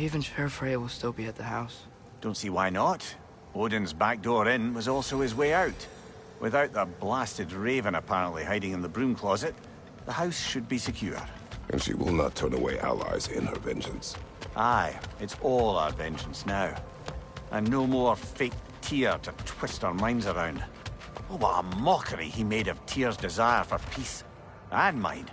even sure Freya will still be at the house? Don't see why not. Odin's back door in was also his way out. Without the blasted raven apparently hiding in the broom closet, the house should be secure. And she will not turn away allies in her vengeance. Aye, it's all our vengeance now. And no more fake Tyr to twist our minds around. Oh, what a mockery he made of Tyr's desire for peace. And mine.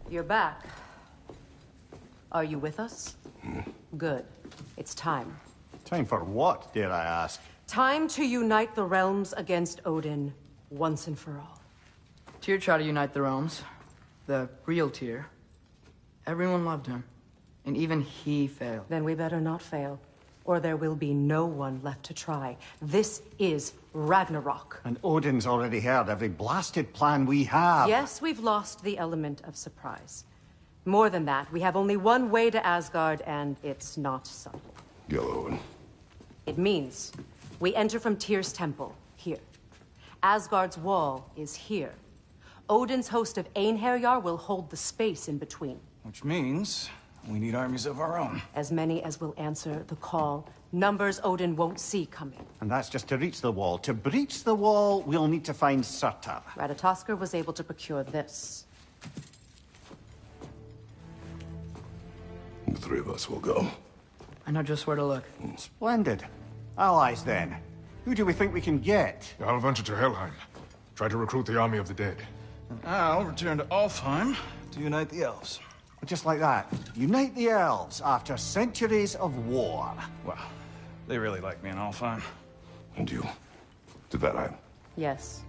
You're back. Are you with us? Good. It's time. Time for what, dare I ask? Time to unite the realms against Odin, once and for all. Tyr tried to unite the realms. The real Tyr. Everyone loved him. And even he failed. Then we better not fail, or there will be no one left to try. This is Ragnarok. And Odin's already heard every blasted plan we have. Yes, we've lost the element of surprise. More than that, we have only one way to Asgard, and it's not subtle. Yellow. It means we enter from Tyr's temple, here. Asgard's wall is here. Odin's host of Einherjar will hold the space in between. Which means we need armies of our own. As many as will answer the call. Numbers Odin won't see coming. And that's just to reach the wall. To breach the wall, we'll need to find Surtur. Ratatoskr was able to procure this. The three of us will go. I know just where to look. Splendid. Allies, then. Who do we think we can get? I'll venture to Helheim. Try to recruit the army of the dead. And I'll return to Alfheim to unite the elves. Just like that. Unite the elves after centuries of war. Well, they really like me in Alfheim. And you? To Valheim? Yes.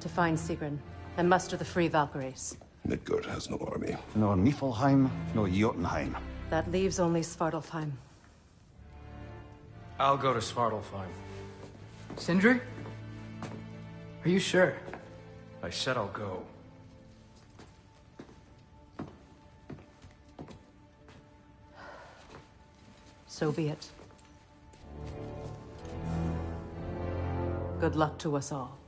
To find Sigrun and muster the free Valkyries. Midgard has no army. No Niflheim, no Jotunheim. That leaves only Svartalfheim. I'll go to Svartalfheim. Sindri? Are you sure? I said I'll go. So be it. Good luck to us all.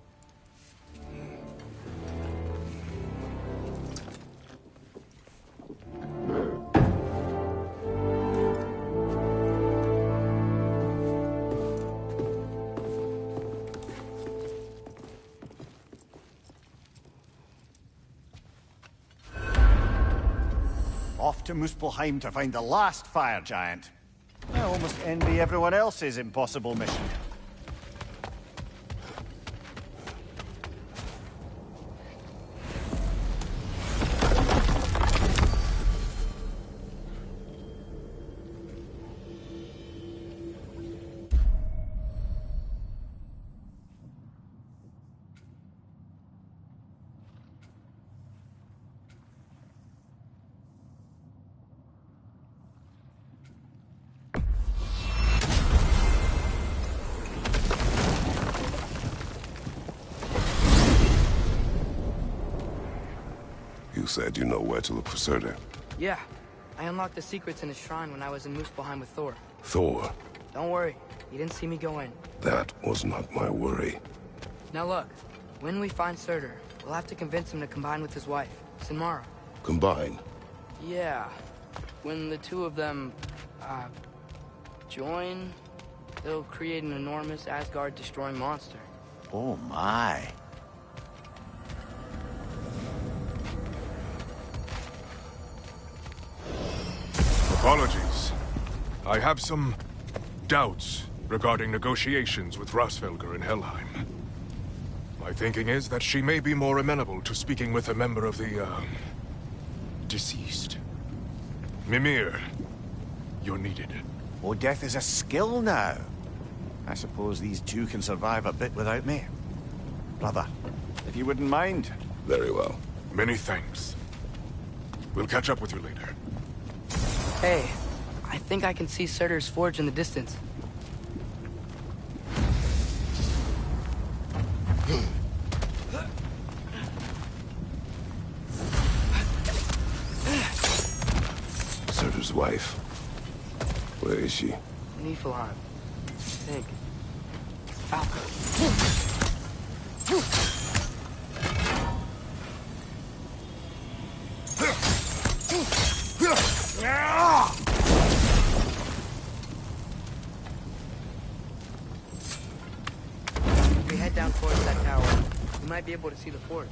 Off to Muspelheim to find the last fire giant. I almost envy everyone else's impossible mission. You said you know where to look for Surtur. Yeah. I unlocked the secrets in his shrine when I was in Muspelheim with Thor. Thor? Don't worry. You didn't see me go in. That was not my worry. Now look. When we find Surtur, we'll have to convince him to combine with his wife, Sinmara. Combine? Yeah. When the two of them, join, they'll create an enormous Asgard-destroying monster. Oh my. Apologies. I have some doubts regarding negotiations with Rasfelger in Helheim. My thinking is that she may be more amenable to speaking with a member of the, deceased. Mimir, you're needed. Oh, death is a skill now. I suppose these two can survive a bit without me. Brother, if you wouldn't mind. Very well. Many thanks. We'll catch up with you later. Hey, I think I can see Surtur's forge in the distance. Surtur's wife. Where is she? Niflheim. I think. Falco. If we head down towards that tower, we might be able to see the forge.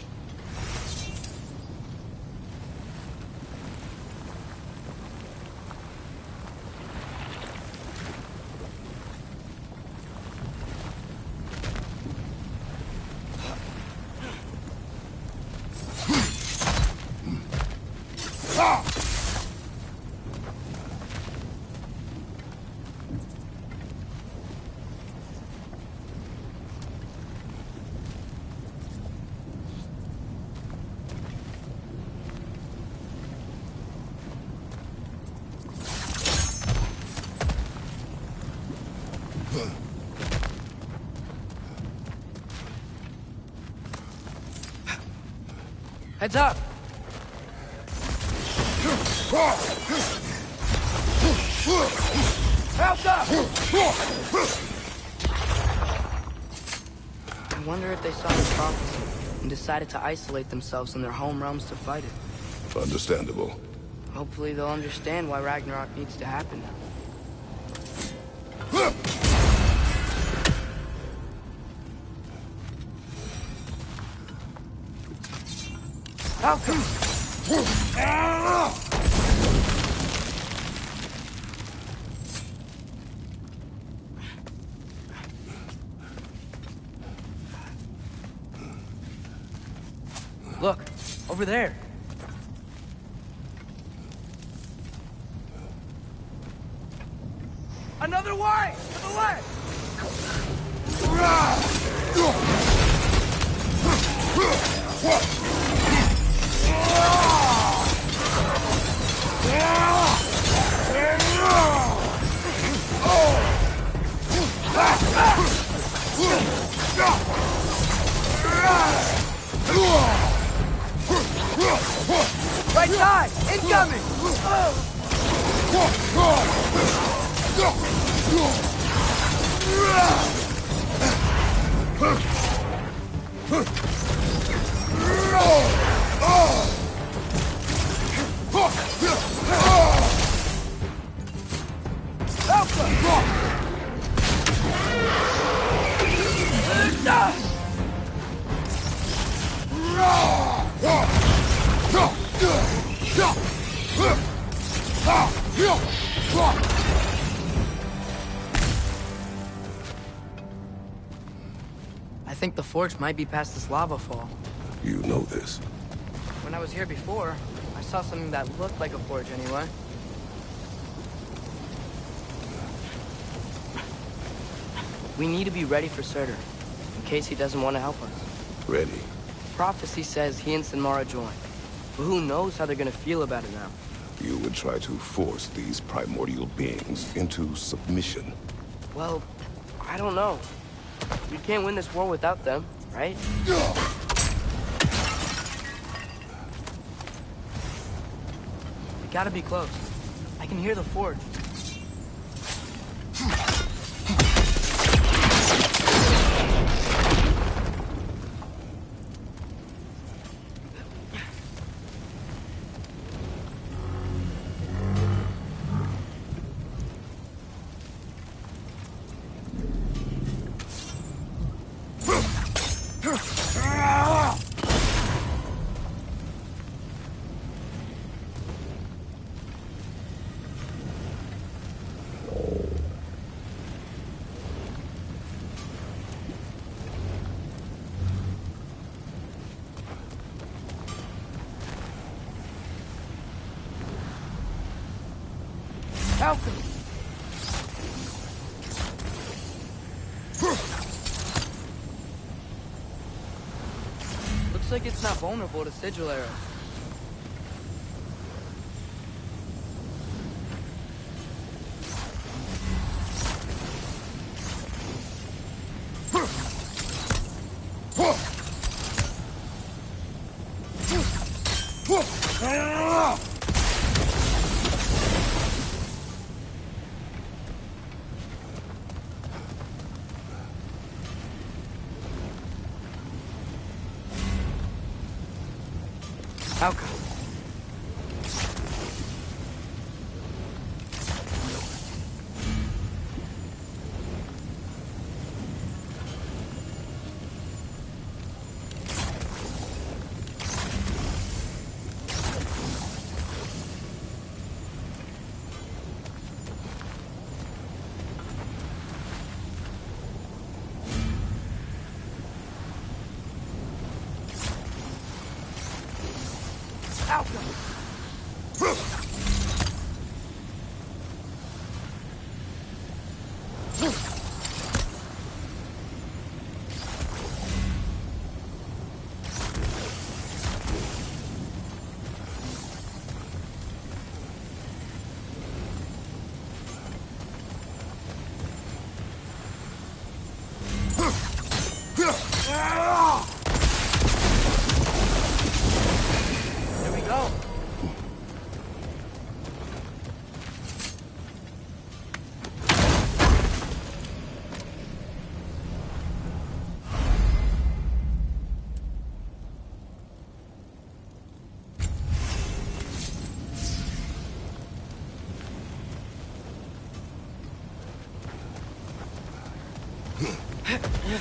Heads up! Help up! I wonder if they saw the prophecy and decided to isolate themselves in their home realms to fight it. Understandable. Hopefully they'll understand why Ragnarok needs to happen now. Falcon! Look, over there. Another way! To the left! Right side! Incoming! I think the forge might be past this lava fall. You know this. When I was here before, I saw something that looked like a forge anyway. We need to be ready for Surtur, in case he doesn't want to help us. Ready? Prophecy says he and Sinmara join, but who knows how they're gonna feel about it now. You would try to force these primordial beings into submission. Well, I don't know. We can't win this war without them, right? We gotta be close. I can hear the forge. Falcon! Looks like it's not vulnerable to sigil arrows. Alka. There we go.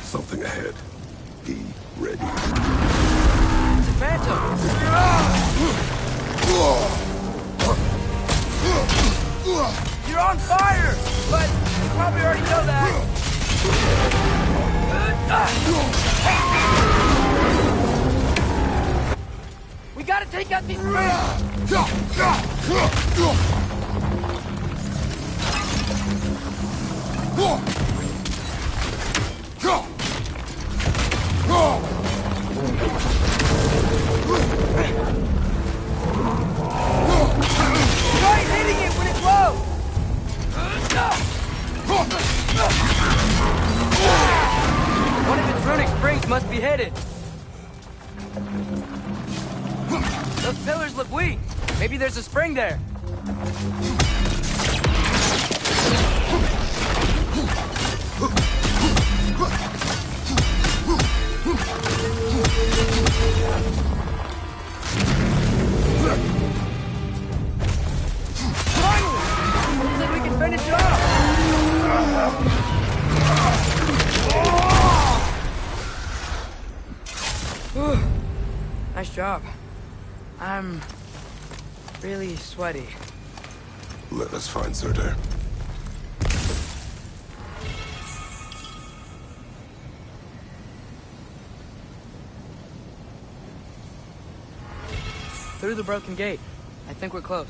Something ahead. Be ready. It's a phantom. You're on fire, but you probably already know that. We gotta take out these Try hitting it when it's low! One of its runic springs must be hidden. Those pillars look weak. Maybe there's a spring there. Finally! Looks like we can finish it off! Whew. Nice job. I'm really sweaty. Let us find Surtur. Through the broken gate. I think we're close.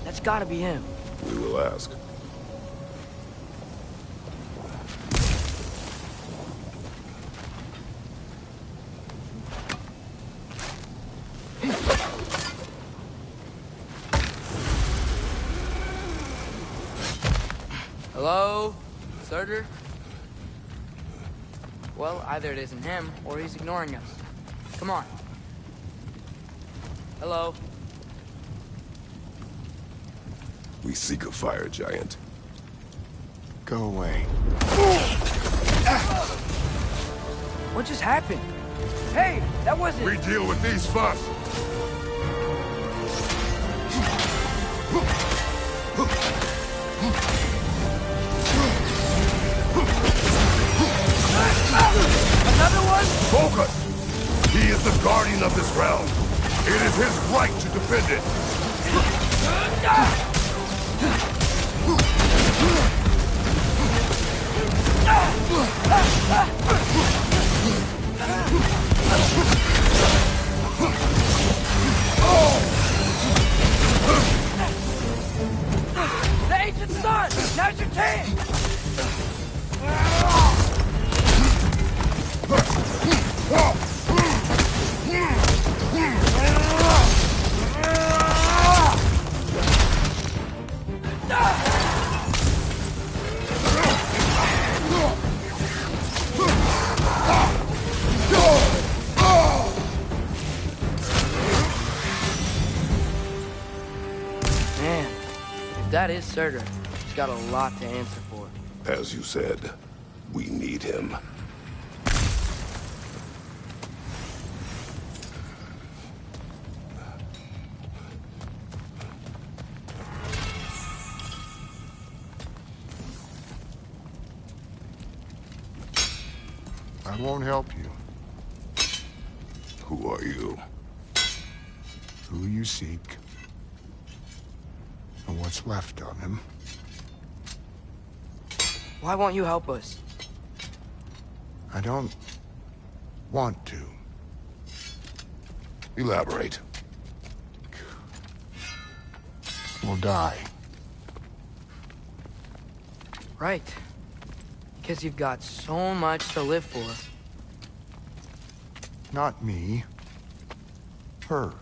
That's gotta be him. We will ask. Hello? Surtur? Well, either it isn't him, or he's ignoring us. Come on. Hello? We seek a fire giant. Go away. What just happened? Hey, that wasn't... We deal with these first. Another one? Focus! He is the guardian of this realm. It is his right to defend it. Man, if that is Surtur, he's got a lot to answer for. As you said, we need him. I won't help you. Who are you? Who you seek, and what's left of him. Why won't you help us? I don't want to. Elaborate. We'll die. Right. Because you've got so much to live for. Not me. Her.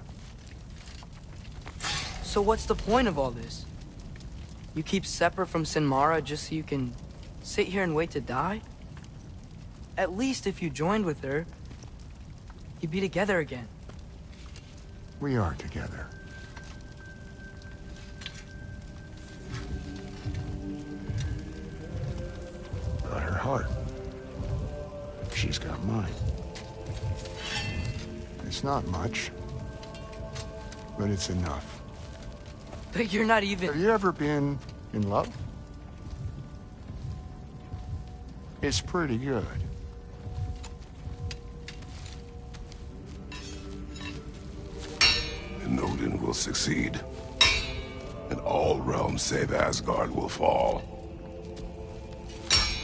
So what's the point of all this? You keep separate from Sinmara just so you can sit here and wait to die? At least if you joined with her, you'd be together again. We are together. Got her heart. She's got mine. It's not much, but it's enough. But you're not even... Have you ever been in love? It's pretty good. And Odin will succeed. And all realms save Asgard will fall.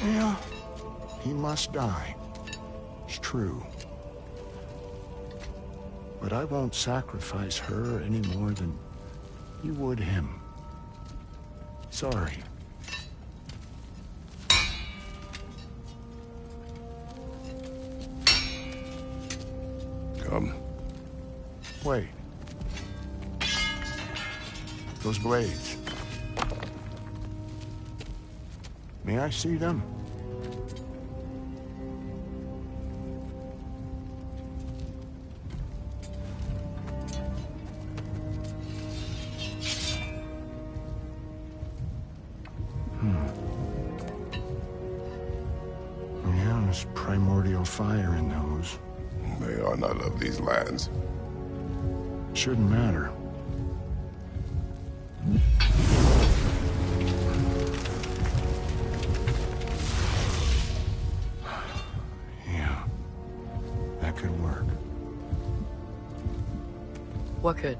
Yeah, he must die. It's true. But I won't sacrifice her any more than you would him. Sorry. Come. Wait. Those blades. May I see them? Yeah, there's primordial fire in those. They are not of these lands. Shouldn't matter. Yeah, that could work. What could?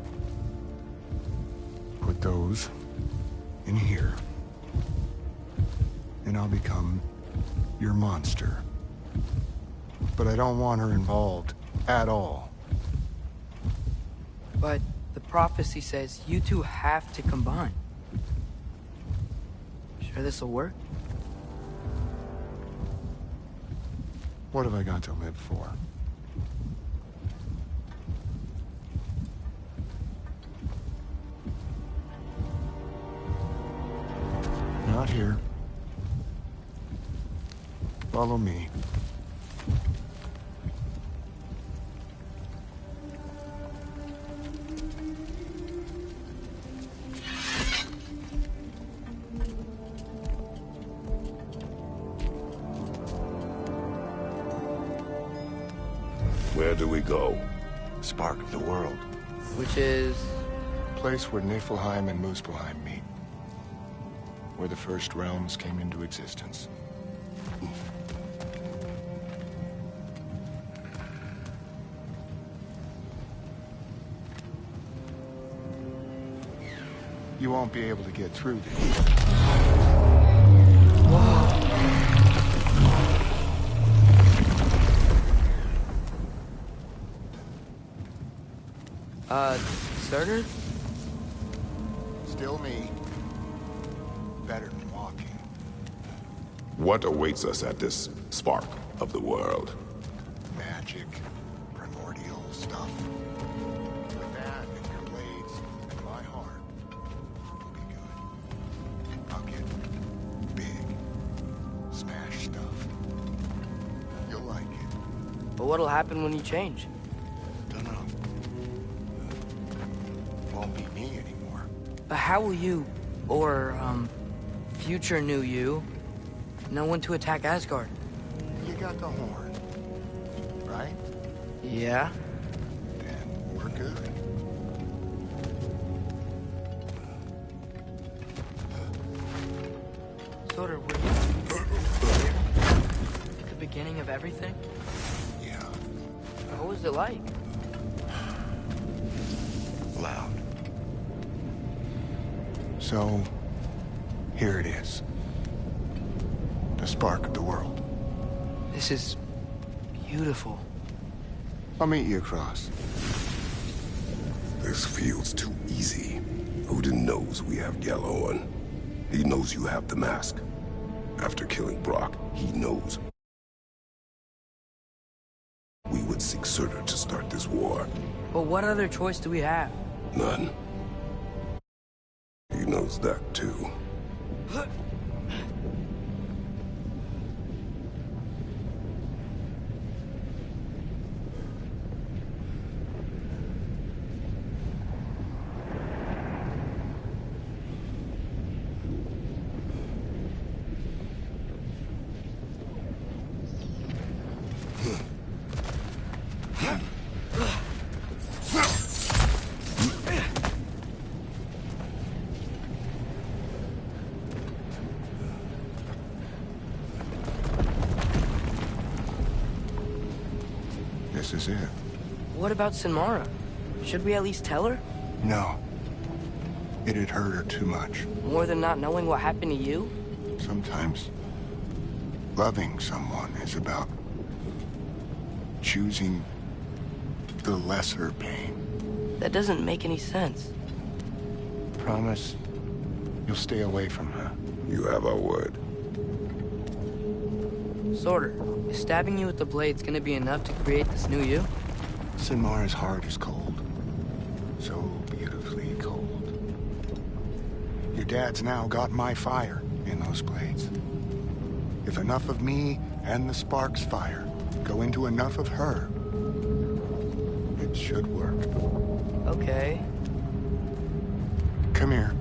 Put those in here. And I'll become your monster. But I don't want her involved at all. But the prophecy says you two have to combine. Sure this'll work? What have I got to live for? Not here. Follow me. Where do we go? Spark of the world. Which is... Place where Niflheim and Muspelheim meet. Where the first realms came into existence. You won't be able to get through this. Surtur? Still me. Better than walking. What awaits us at this spark of the world? Magic. Primordial stuff. With that and your blades and my heart, it'll be good. I'll get big. Smash stuff. You'll like it. But what'll happen when you change? Dunno. Won't be me anymore. How will you, or, future new you, know when to attack Asgard? You got the horn, right? Yeah? Then we're good. Sodor, were you at the beginning of everything? Yeah. What was it like? Loud. So, here it is. The spark of the world. This is beautiful. I'll meet you across. This feels too easy. Odin knows we have yellow on. He knows you have the mask. After killing Brock, he knows we would seek Surtur to start this war. But what other choice do we have? None. He knows that too. This is it. What about Sinmara? Should we at least tell her? No. It'd hurt her too much. More than not knowing what happened to you? Sometimes loving someone is about choosing the lesser pain. That doesn't make any sense. Promise you'll stay away from her. You have our word. Sorter, is stabbing you with the blades gonna be enough to create this new you? Sinmara's heart is cold. So beautifully cold. Your dad's now got my fire in those blades. If enough of me and the spark's fire go into enough of her, it should work. Okay. Come here.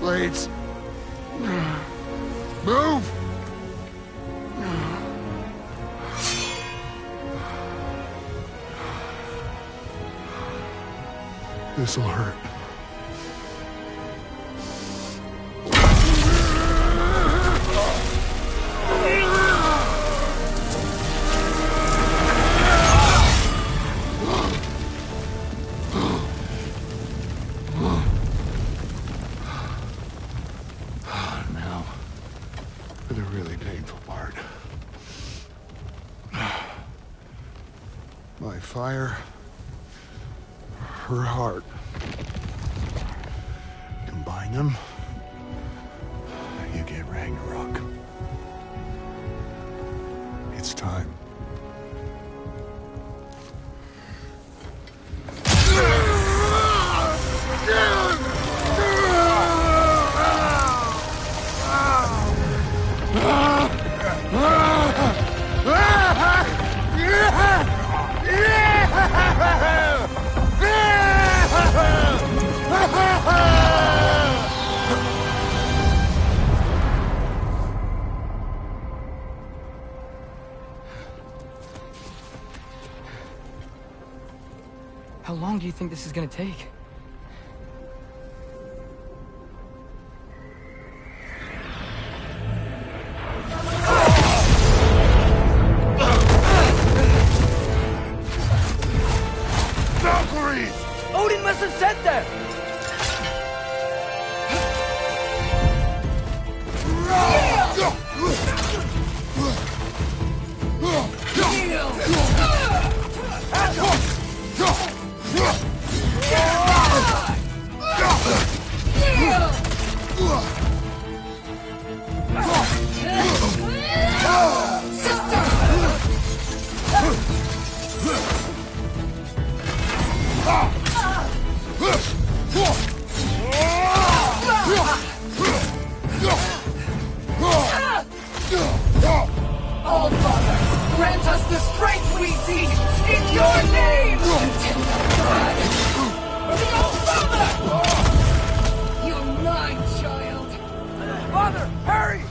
blades. Move! This'll hurt. Now, for the really painful part. My fire, her heart. Combine them, you get Ragnarok. It's time. How long do you think this is gonna take? Valkyries! Odin must have sent them! All-Father, grant us the strength we seek in your name! The All-Father! You're mine, child! Father, hurry!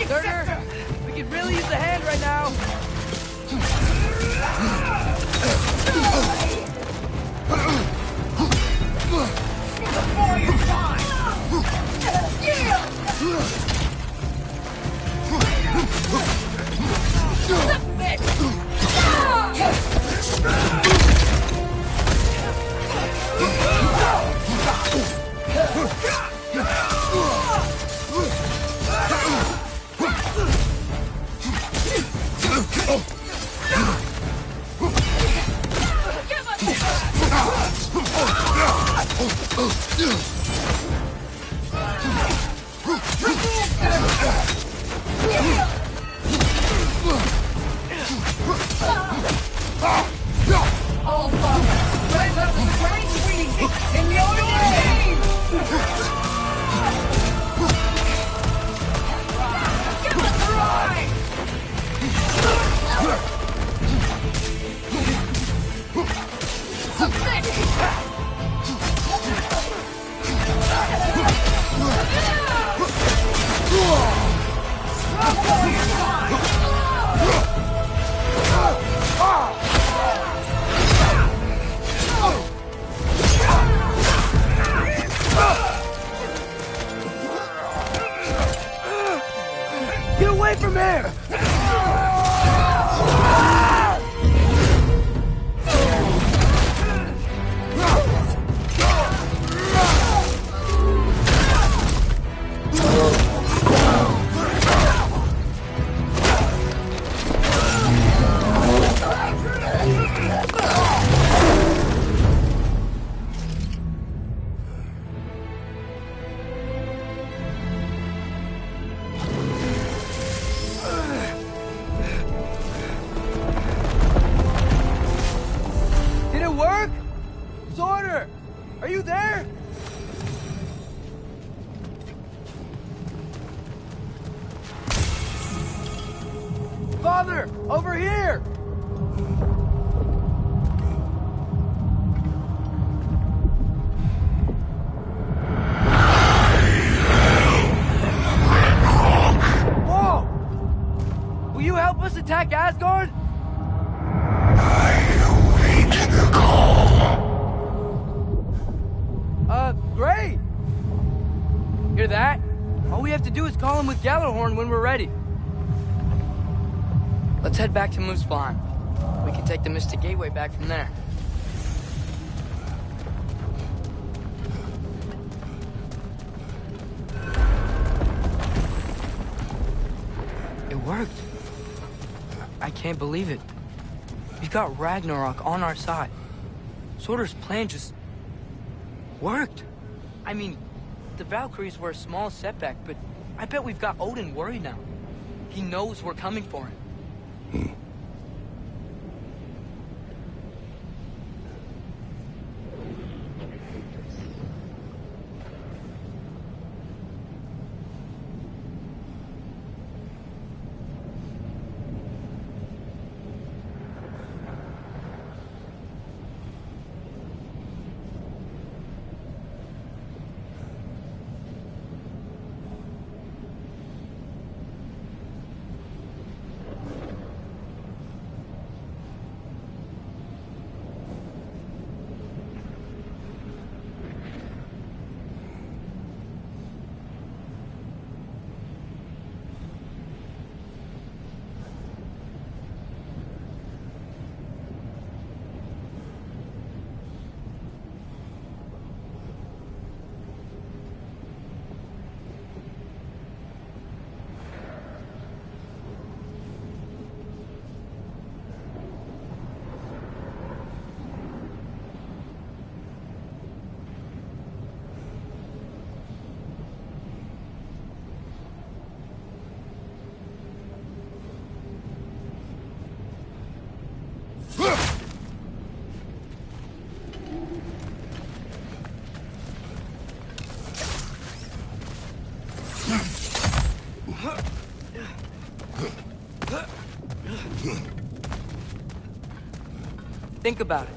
Turner, we could really use a hand right now. Before you die! All-Father, grant us the strength we seek in your name! Give us a try! Get away from here! Did it work? Zorder! Are you there? Father! Over here! Whoa! Will you help us attack Asgard? Great! Hear that? All we have to do is call him with Gjallarhorn when we're ready. Let's head back to Muspelheim. We can take the Mystic Gateway back from there. It worked. I can't believe it. We've got Ragnarok on our side. Surtur's plan just worked. I mean, the Valkyries were a small setback, but I bet we've got Odin worried now. He knows we're coming for him. Think about it.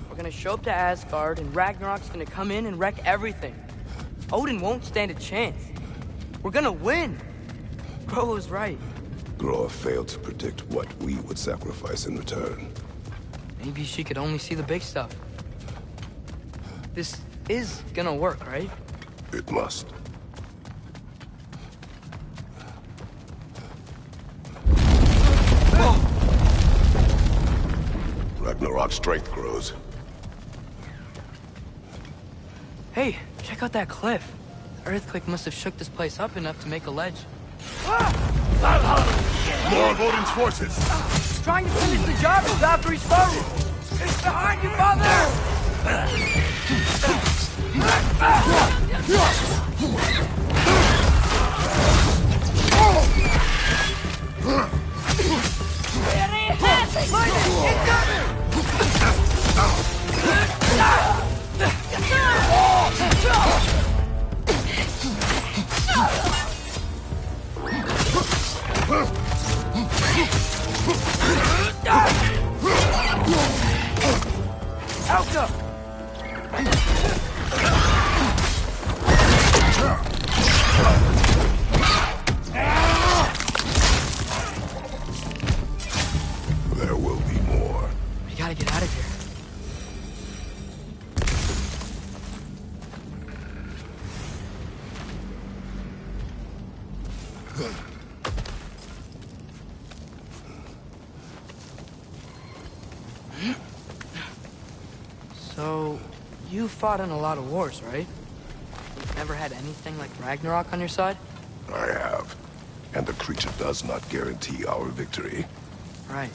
We're gonna show up to Asgard, and Ragnarok's gonna come in and wreck everything. Odin won't stand a chance. We're gonna win. Groa was right. Groa failed to predict what we would sacrifice in return. Maybe she could only see the big stuff. This is gonna work, right? It must. Ragnarok's strength grows. Hey, check out that cliff. The earthquake must have shook this place up enough to make a ledge. More of Odin's forces! Trying to finish the job with Valkyrie's foe! It's behind you, father! Elka! There will be more. We gotta get out of here. So, you fought in a lot of wars, right? You've never had anything like Ragnarok on your side? I have. And the creature does not guarantee our victory. Right.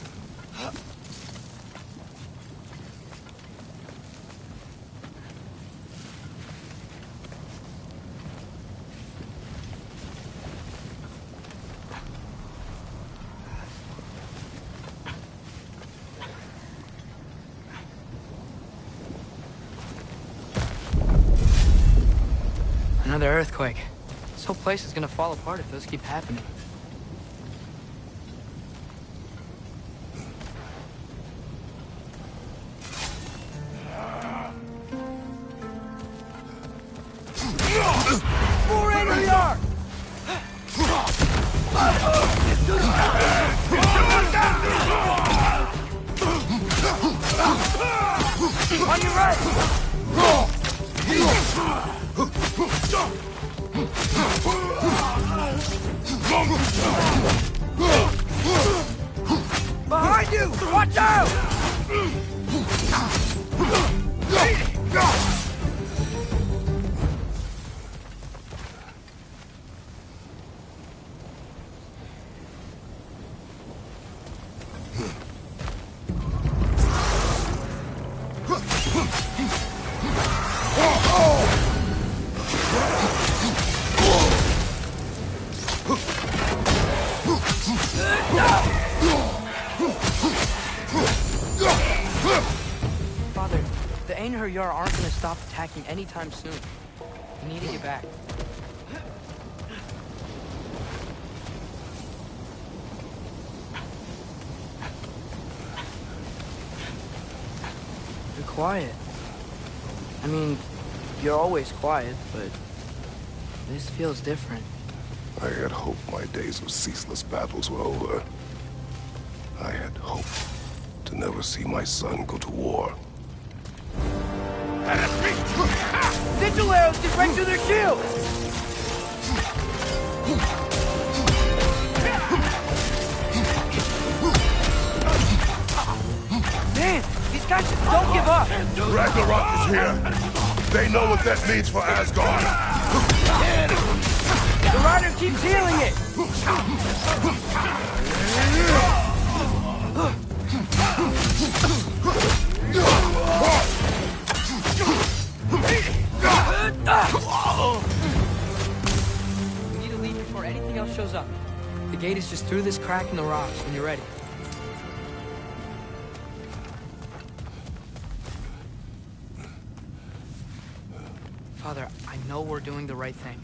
Another earthquake. This whole place is gonna fall apart if those keep happening. behind you! Watch out! Father, the Einherjar aren't gonna stop attacking anytime soon. We need to get back. You're quiet. I mean, you're always quiet, but this feels different. I had hoped my days of ceaseless battles were over. I had hoped to never see my son go to war. Sigil arrows get right through their shields! Man, these guys just don't give up! Ragnarok is here! They know what that means for Asgard! The rider keeps healing it! We need to leave before anything else shows up. The gate is just through this crack in the rocks when you're ready. Father, I know we're doing the right thing.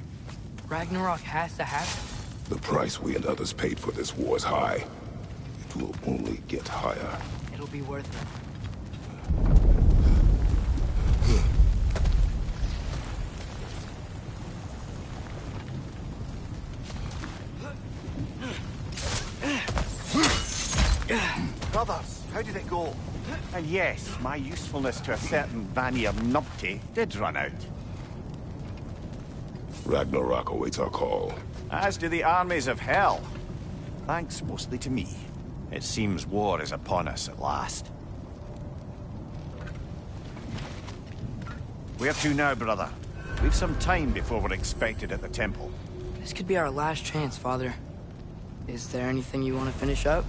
Ragnarok has to happen. The price we and others paid for this war is high. It will only get higher. It'll be worth it. Brothers, how did it go? And yes, my usefulness to a certain Vanir numpty did run out. Ragnarok awaits our call. As do the armies of hell. Thanks mostly to me. It seems war is upon us at last. Where to now, brother? We've some time before we're expected at the temple. This could be our last chance, Father. Is there anything you want to finish up?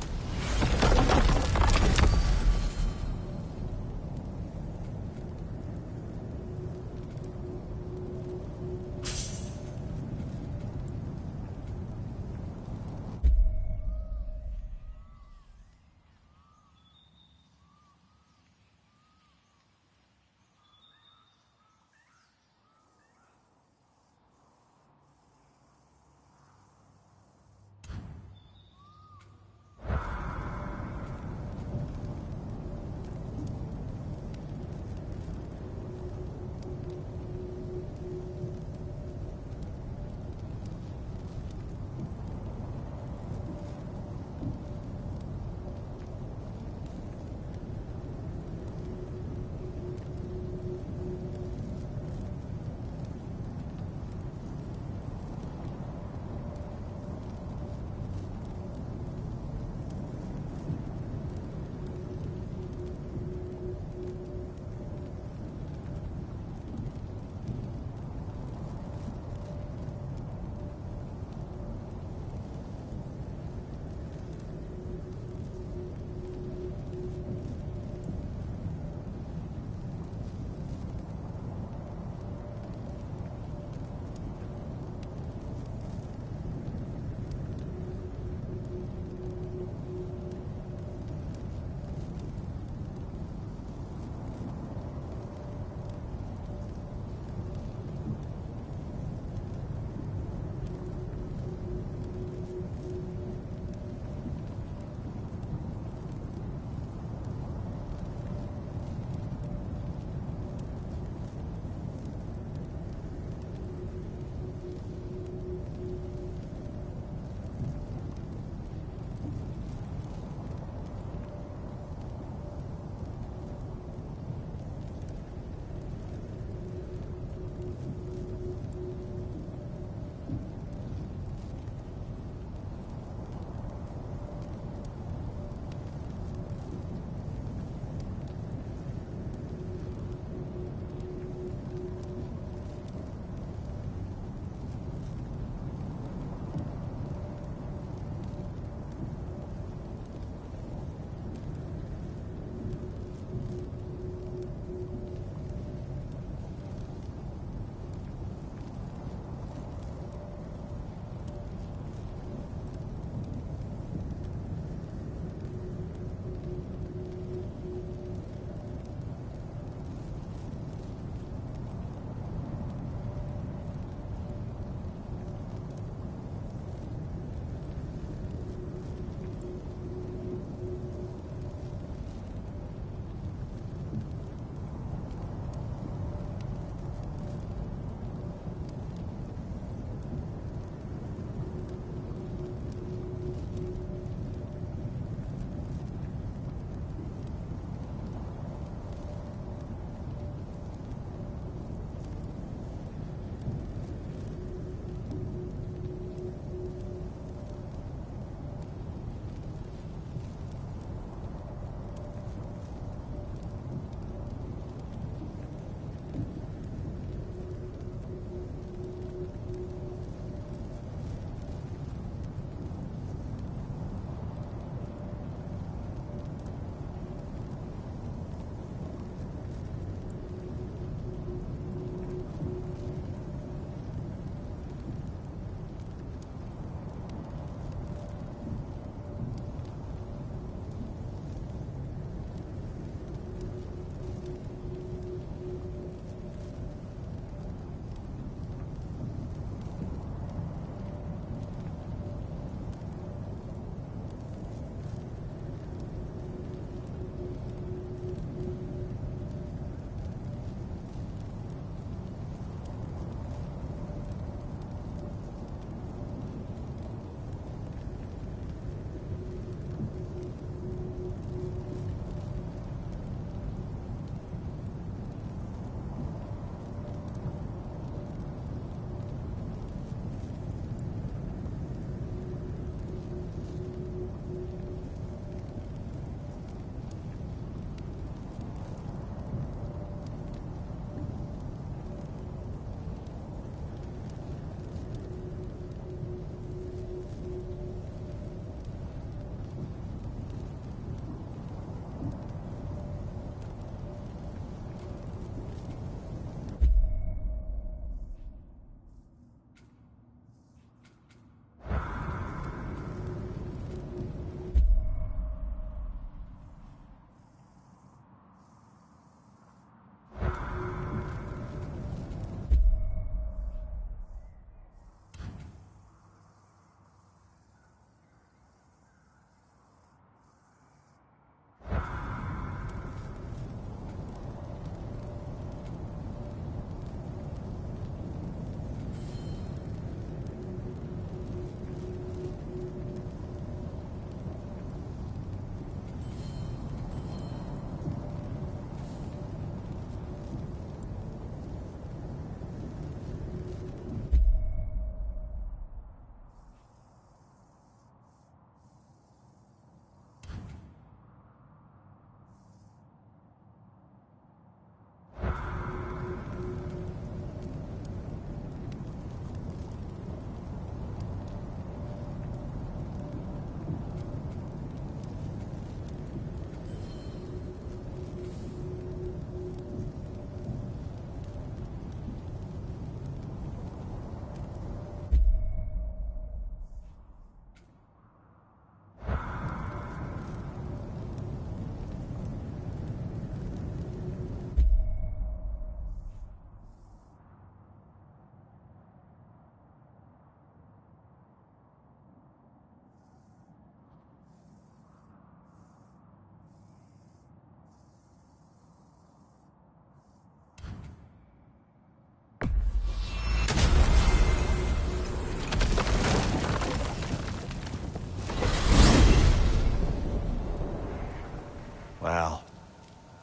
Well,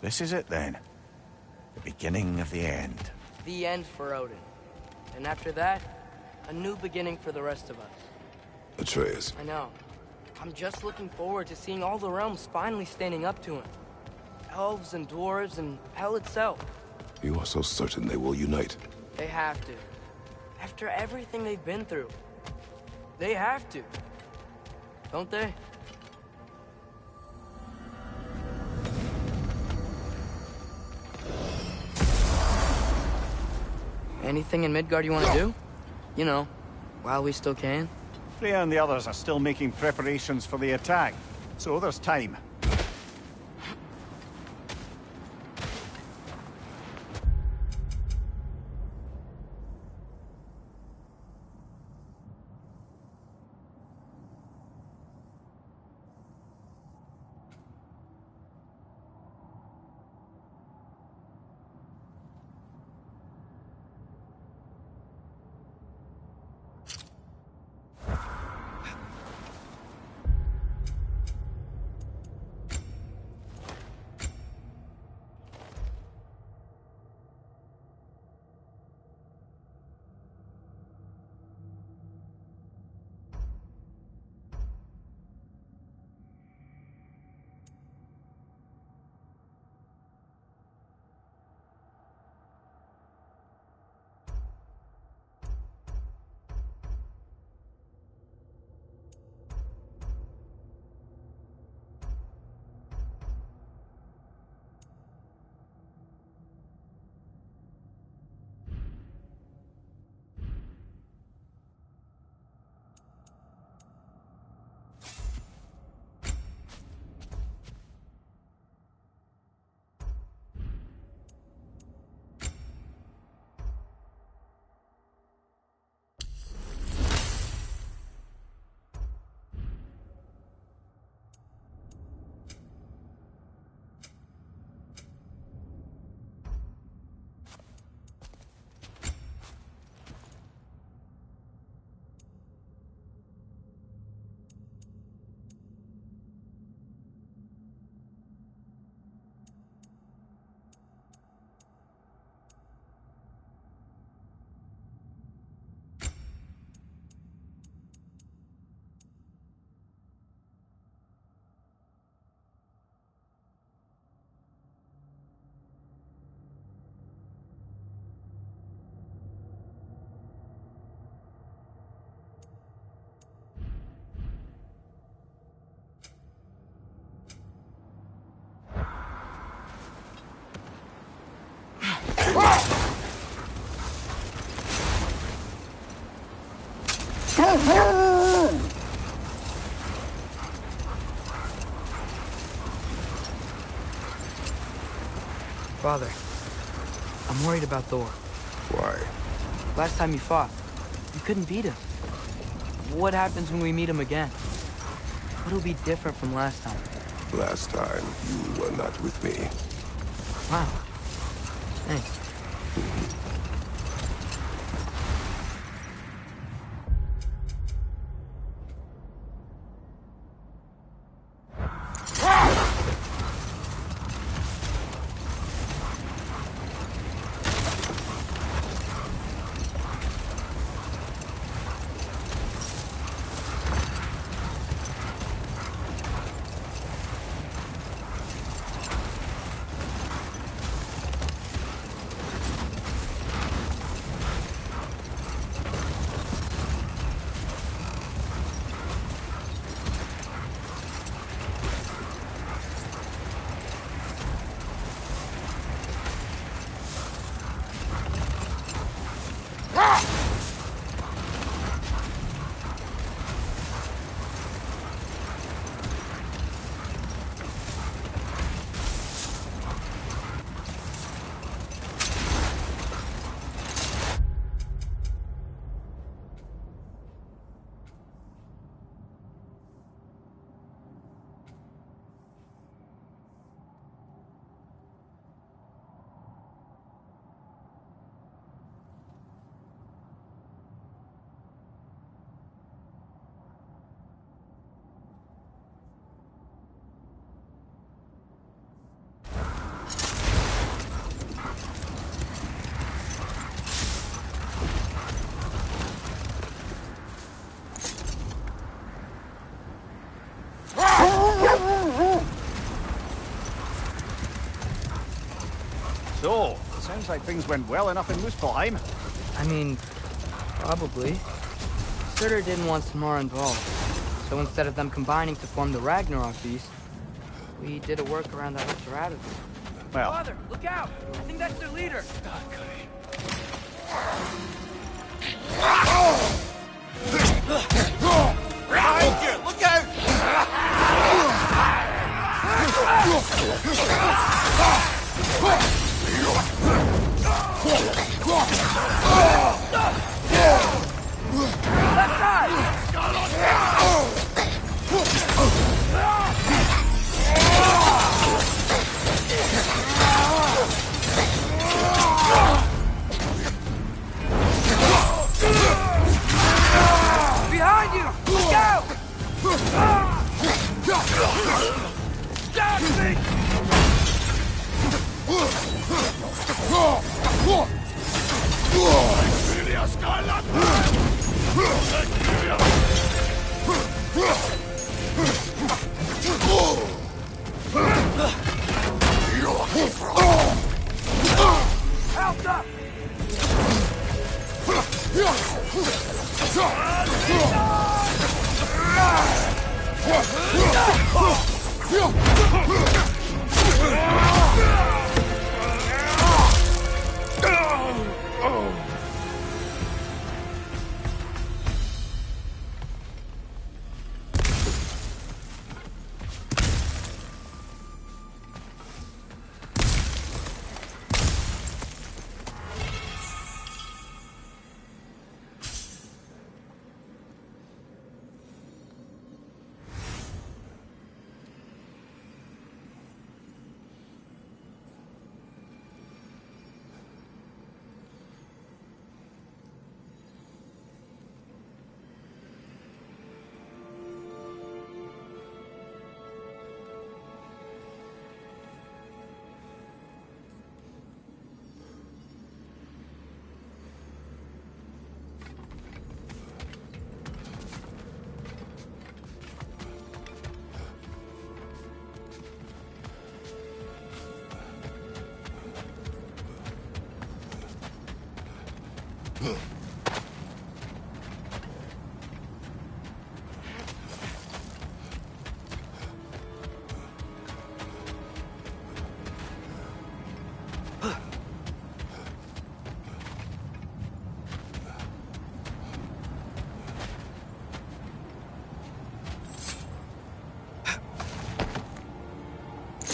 this is it then. The beginning of the end. The end for Odin. And after that, a new beginning for the rest of us. Atreus, I know. I'm just looking forward to seeing all the realms finally standing up to him. Elves and dwarves and hell itself. you are so certain they will unite. They have to. After everything they've been through. They have to. Don't they? Anything in Midgard you want to do? You know, while we still can. Freya and the others are still making preparations for the attack, so there's time. Father, I'm worried about Thor. Why? Last time you fought, you couldn't beat him. What happens when we meet him again? What'll be different from last time? Last time, you were not with me. Wow. Thanks. So, sounds like things went well enough in Muspelheim. I mean, probably. Surtur didn't want Samara involved, so instead of them combining to form the Ragnarok Beast, we did a workaround that left her out of it. Well, Father, look out! I think that's their leader! behind you! Look Left side! Behind you! Look out! Stop me! Help up!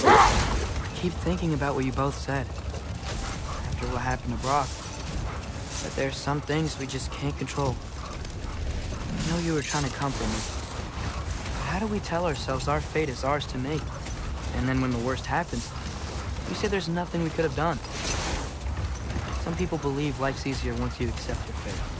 I keep thinking about what you both said. After what happened to Brock. That there's some things we just can't control. I know you were trying to comfort me. But how do we tell ourselves our fate is ours to make? And then when the worst happens, we say there's nothing we could have done. Some people believe life's easier once you accept your fate.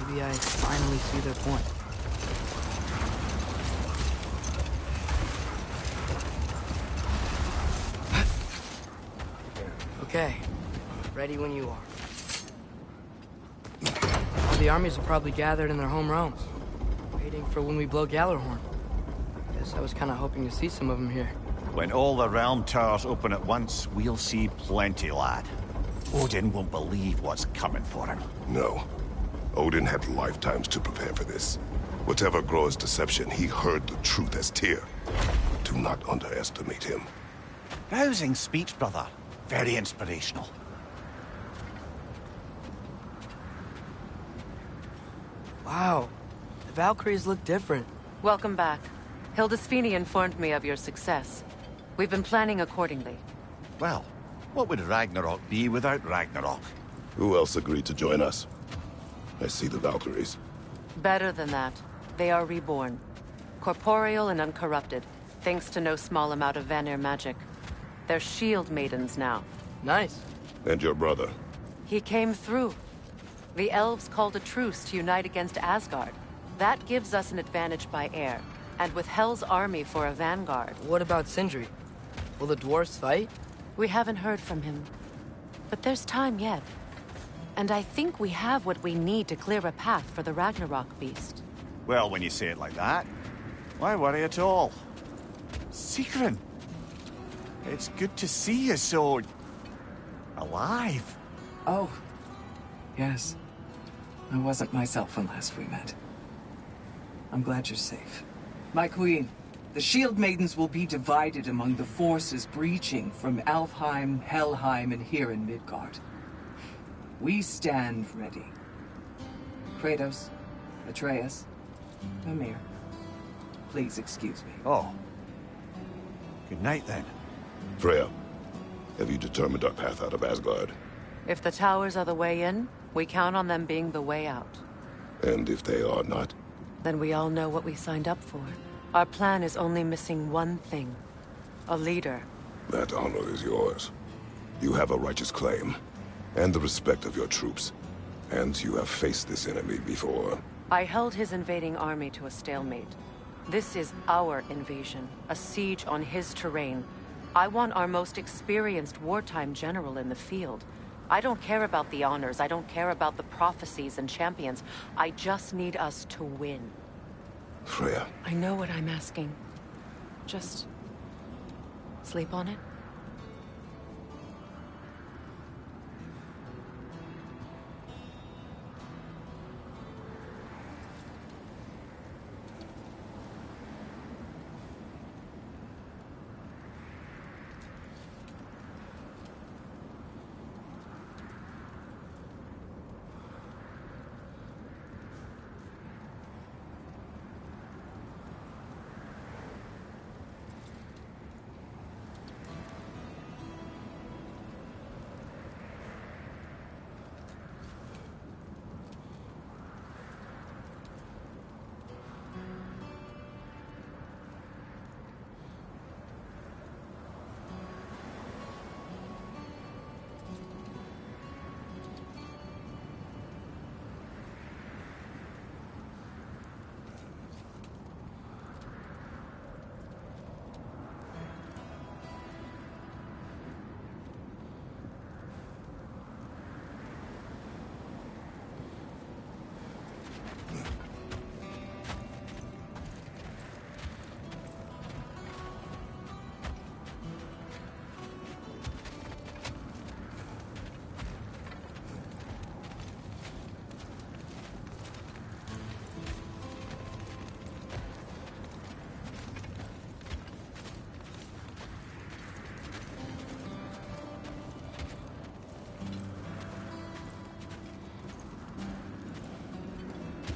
Maybe I finally see their point. Okay. Ready when you are. All the armies are probably gathered in their home realms, waiting for when we blow Gallarhorn. Guess I was kind of hoping to see some of them here. when all the realm towers open at once, we'll see plenty, lad. Odin won't believe what's coming for him. No. Odin had lifetimes to prepare for this. Whatever Groa's deception, he heard the truth as Tyr. Do not underestimate him. Rousing speech, brother. Very inspirational. Wow, the Valkyries look different. Welcome back. Hildisfini informed me of your success. We've been planning accordingly. Well, what would Ragnarok be without Ragnarok? Who else agreed to join us? I see the Valkyries. Better than that. They are reborn. Corporeal and uncorrupted, thanks to no small amount of Vanir magic. They're shield maidens now. Nice. And your brother? He came through. The elves called a truce to unite against Asgard. That gives us an advantage by air, and with Hel's army for a vanguard. What about Sindri? Will the dwarves fight? We haven't heard from him. But there's time yet. And I think we have what we need to clear a path for the Ragnarok beast. Well, when you say it like that, why worry at all? Sigrun! It's good to see you so... alive. Oh, yes. I wasn't myself when last we met. I'm glad you're safe. My queen, the Shield Maidens will be divided among the forces breaching from Alfheim, Helheim, and here in Midgard. We stand ready. Kratos, Atreus, Mimir, please excuse me. Oh. Good night, then. Freya, have you determined our path out of Asgard? If the towers are the way in, we count on them being the way out. And if they are not? Then we all know what we signed up for. Our plan is only missing one thing. A leader. That honor is yours. You have a righteous claim, and the respect of your troops. And you have faced this enemy before. I held his invading army to a stalemate. This is our invasion, a siege on his terrain. I want our most experienced wartime general in the field. I don't care about the honors, I don't care about the prophecies and champions. I just need us to win. Freya. I know what I'm asking. Just... sleep on it?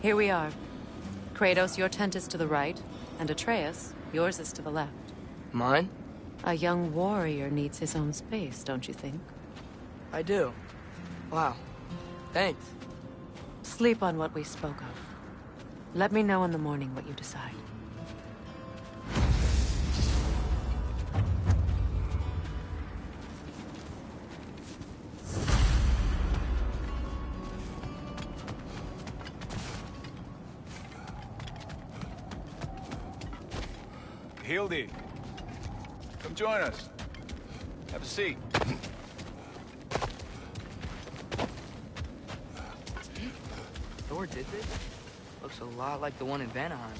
Here we are. Kratos, your tent is to the right, and Atreus, yours is to the left. Mine? A young warrior needs his own space, don't you think? I do. Wow. Thanks. Sleep on what we spoke of. Let me know in the morning what you decide. Hildy, come join us. Have a seat. Thor did this? Looks a lot like the one in Vanaheim.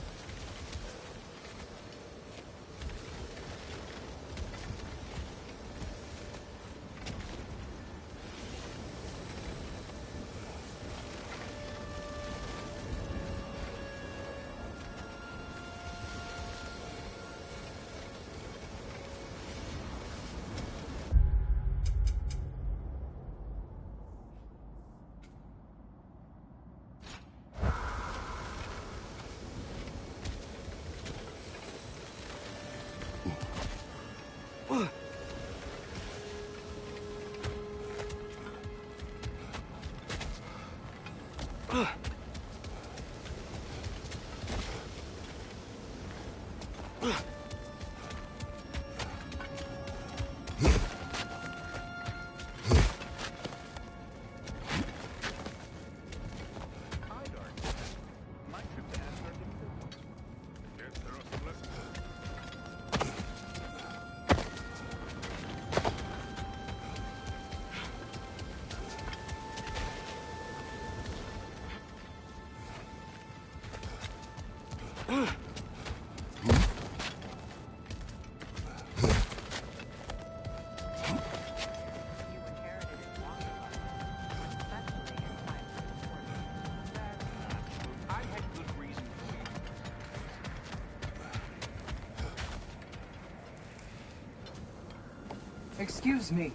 Excuse me.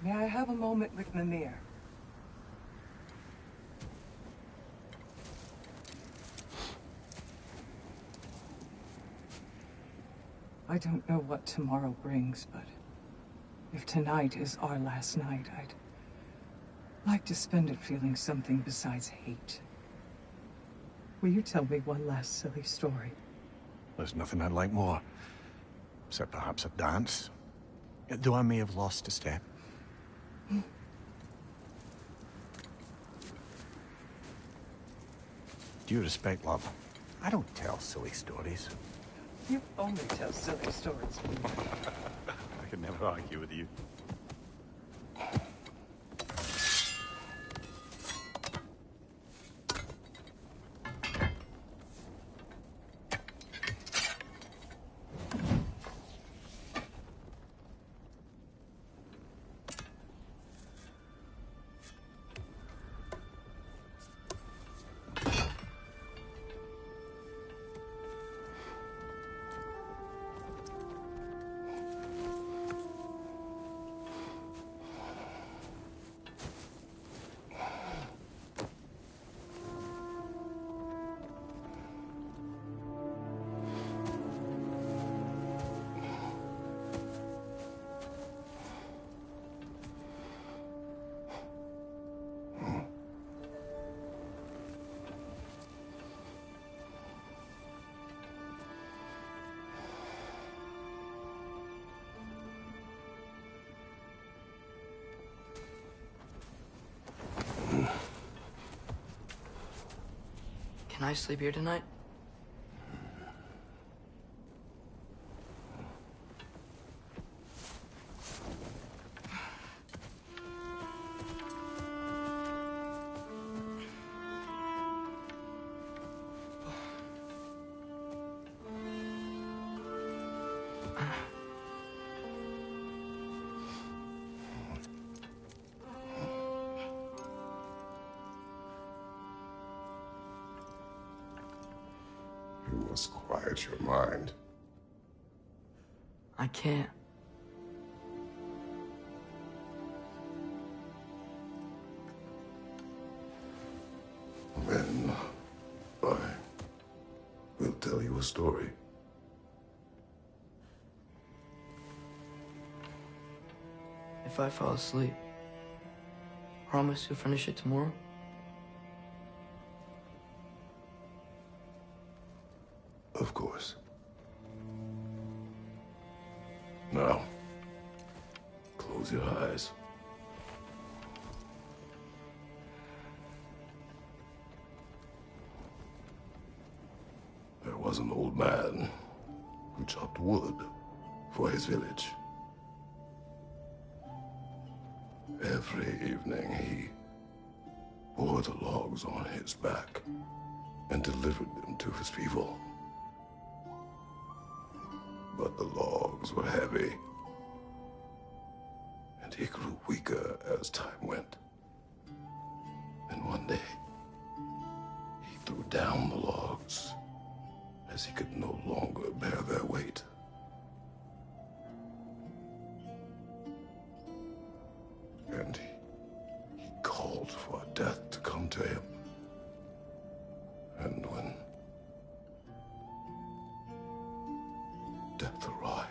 May I have a moment with Mimir? I don't know what tomorrow brings, but if tonight is our last night, I'd like to spend it feeling something besides hate. Will you tell me one last silly story? There's nothing I'd like more. Except perhaps a dance. Though I may have lost a step. Due respect, love. I don't tell silly stories. You only tell silly stories. I could never argue with you. Can I sleep here tonight? You must quiet your mind. I can't. Then I will tell you a story. If I fall asleep, promise you'll finish it tomorrow? Of course. Now, close your eyes. There was an old man who chopped wood for his village. Every evening he bore the logs on his back and delivered them to his people. But the logs were heavy, and he grew weaker as time went. And one day, he threw down the logs as he could no longer bear their weight. And he called for death to come to him. And when death arrived,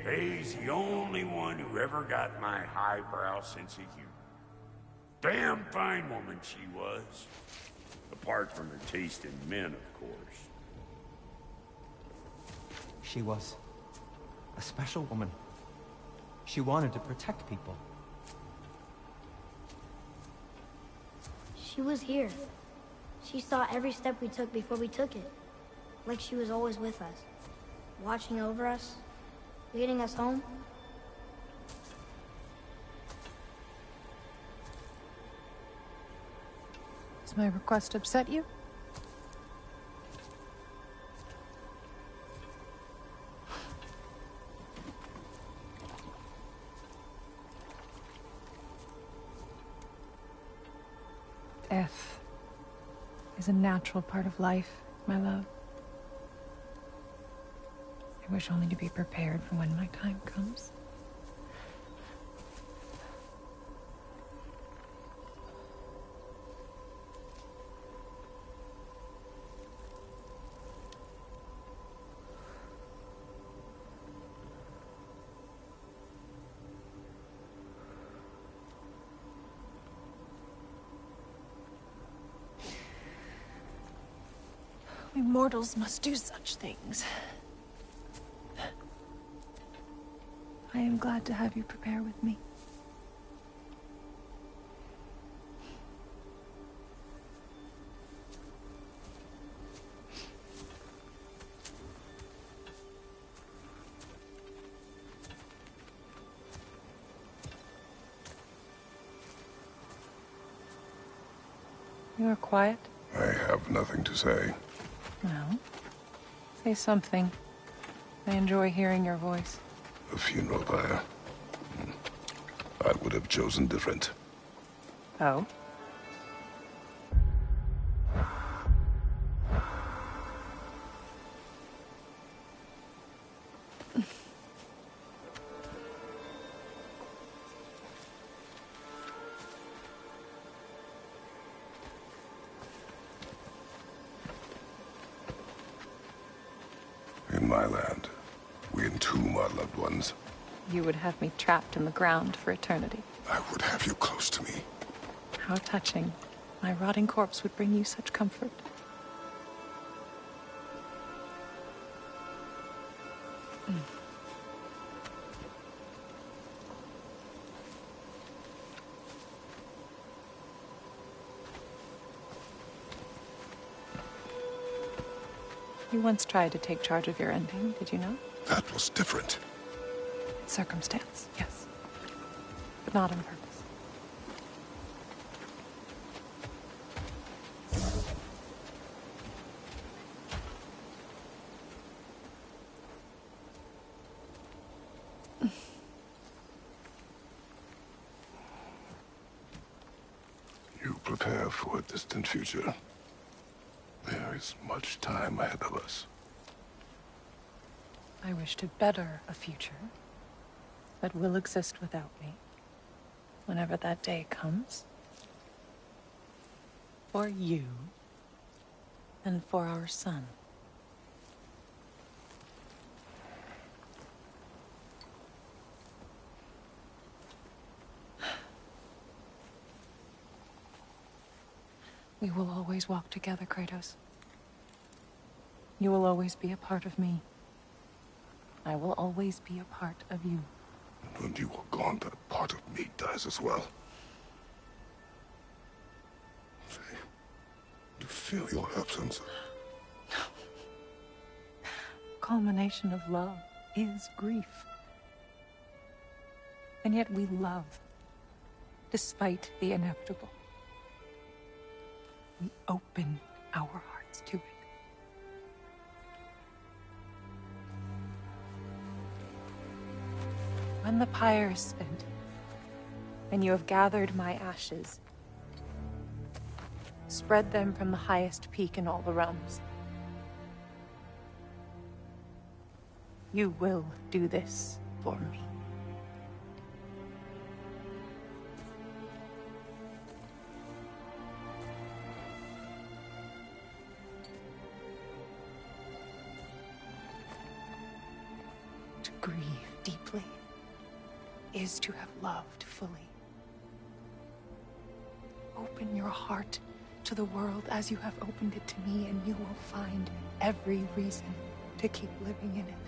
Faye's the only one who ever got my highbrow sense of humor. Damn fine woman she was. Apart from her taste in men, of course. She was a special woman. She wanted to protect people. She was here. She saw every step we took before we took it. Like she was always with us. Watching over us. Leading us home. Does my request upset you? Death is a natural part of life, my love. I wish only to be prepared for when my time comes. We mortals must do such things. I am glad to have you prepare with me. You are quiet. I have nothing to say. Well, say something. I enjoy hearing your voice. A funeral pyre. I would have chosen different. Oh? In my land, we entomb our loved ones. You would have me trapped in the ground for eternity. I would have you close to me. How touching. My rotting corpse would bring you such comfort. You once tried to take charge of your ending, did you know? That was different. Circumstance, yes. But not on purpose. You prepare for a distant future. There is much time ahead of us. I wish to better a future that will exist without me, whenever that day comes. For you, and for our son. We will always walk together, Kratos. You will always be a part of me. I will always be a part of you. And when you are gone, that part of me dies as well. Faye, you feel your absence. Culmination of love is grief. And yet we love, despite the inevitable. We open our hearts to it. When the pyre is spent, and you have gathered my ashes, spread them from the highest peak in all the realms. You will do this for me. To grieve deeply is to have loved fully. Open your heart to the world as you have opened it to me, and you will find every reason to keep living in it.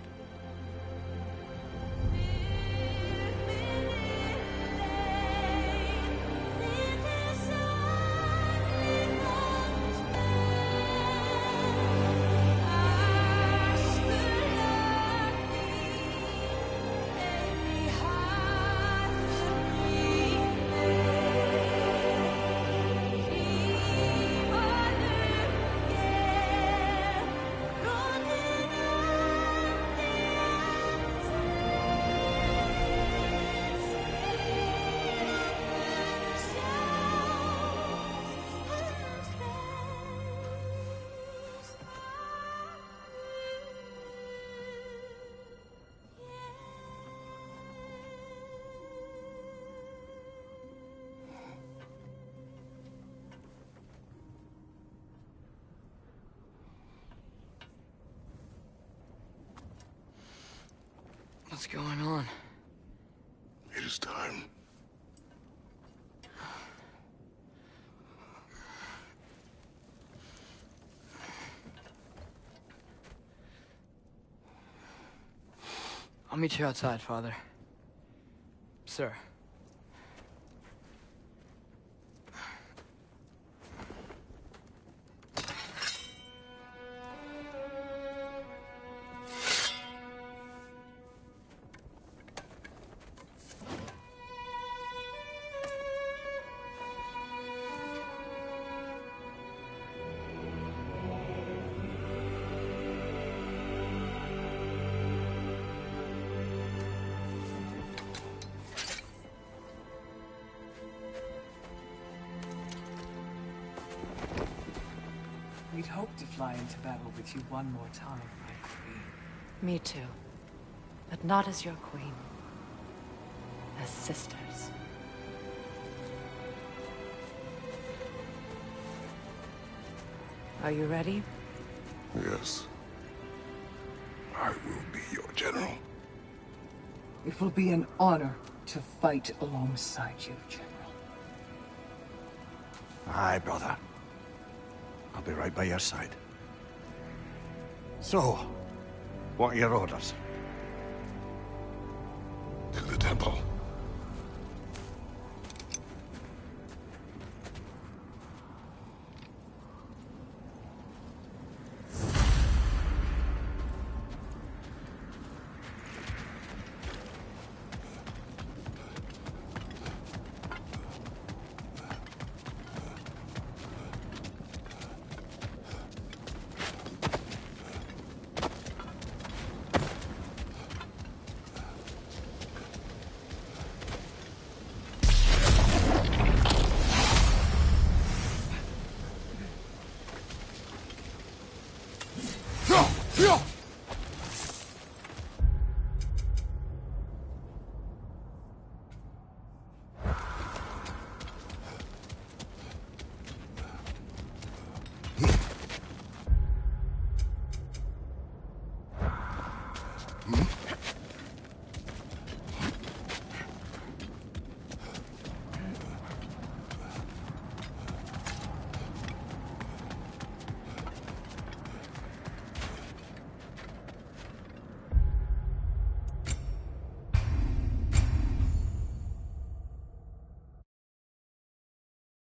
What's going on? It is time. I'll meet you outside, Father. Sir. We'd hoped to fly into battle with you one more time, my queen. Me too. But not as your queen. As sisters. Are you ready? Yes. I will be your general. It will be an honor to fight alongside you, General. Aye, brother. I'll be right by your side. So, what are your orders? To the temple.